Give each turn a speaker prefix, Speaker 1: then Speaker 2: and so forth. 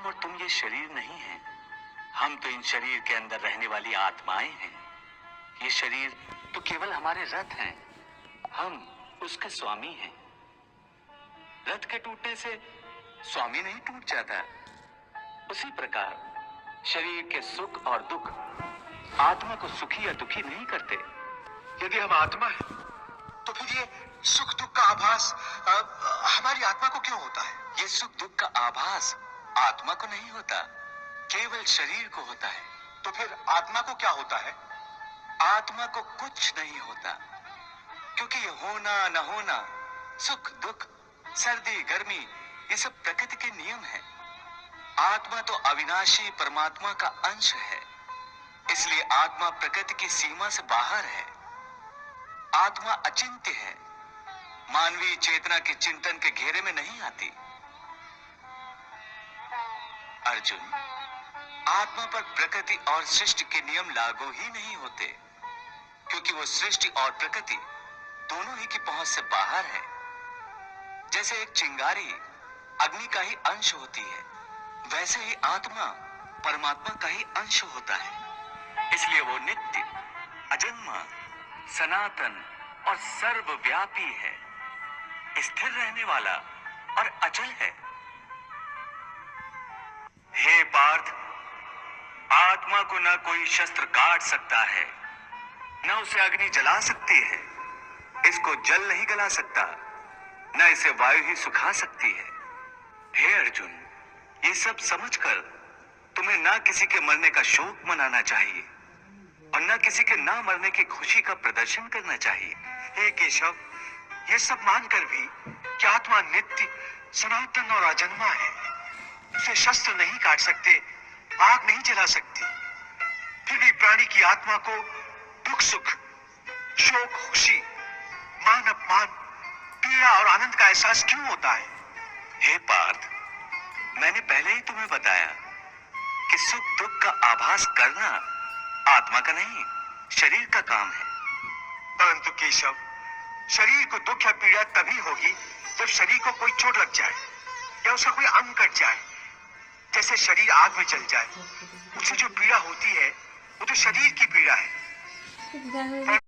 Speaker 1: हम और तुम ये शरीर नहीं हैं। हम तो इन शरीर के अंदर रहने वाली आत्माएं हैं। ये शरीर तो केवल हमारे रथ हैं। हम उसके स्वामी हैं। रथ के टूटने से स्वामी नहीं टूट जाता। उसी प्रकार शरीर के सुख और दुख आत्मा को सुखी या दुखी नहीं करते।
Speaker 2: यदि हम आत्मा हैं, तो फिर ये सुख दुख का आभास हमारी आत्मा को क्यों होता है?
Speaker 1: ये सुख दुख का आभास आत्मा को नहीं होता, केवल शरीर को होता है।
Speaker 2: तो फिर आत्मा को क्या होता है?
Speaker 1: आत्मा को कुछ नहीं होता, क्योंकि ये होना न होना, सुख दुख, सर्दी गर्मी, ये सब प्रकृति के नियम है। आत्मा तो अविनाशी परमात्मा का अंश है, इसलिए आत्मा प्रकृति की सीमा से बाहर है। आत्मा अचिंत्य है, मानवीय चेतना के चिंतन के घेरे में नहीं आती। अर्जुन, आत्मा पर प्रकृति और सृष्टि के नियम लागू ही नहीं होते, क्योंकि वो सृष्टि और प्रकृति दोनों ही की पहुंच से बाहर है। जैसे एक चिंगारी अग्नि का ही अंश होती है, वैसे ही आत्मा परमात्मा का ही अंश होता है। इसलिए वो नित्य, अजन्मा, सनातन और सर्वव्यापी है, स्थिर रहने वाला और अचल है। हे पार्थ, आत्मा को न कोई शस्त्र काट सकता है, न उसे अग्नि जला सकती है। इसको जल नहीं गला सकता, न इसे वायु ही सुखा सकती है। हे अर्जुन, ये सब समझकर तुम्हें ना किसी के मरने का शोक मनाना चाहिए और न किसी के ना मरने की खुशी का प्रदर्शन करना चाहिए।
Speaker 2: हे केशव, ये सब मानकर भी कि आत्मा नित्य, सनातन और अजन्मा है, उसे शस्त्र नहीं काट सकते, आग नहीं जला सकती, फिर भी प्राणी की आत्मा को दुख सुख, शोक खुशी, मान अपमान, पीड़ा और आनंद का एहसास क्यों होता है?
Speaker 1: हे पार्थ, मैंने पहले ही तुम्हें बताया कि सुख दुख का आभास करना आत्मा का नहीं, शरीर का काम है।
Speaker 2: परंतु केशव, शरीर को दुख या पीड़ा तभी होगी जब शरीर को कोई चोट लग जाए या उसका कोई अंग कट जाए। जैसे शरीर आग में जल जाए, उससे जो पीड़ा होती है वो तो शरीर की पीड़ा है।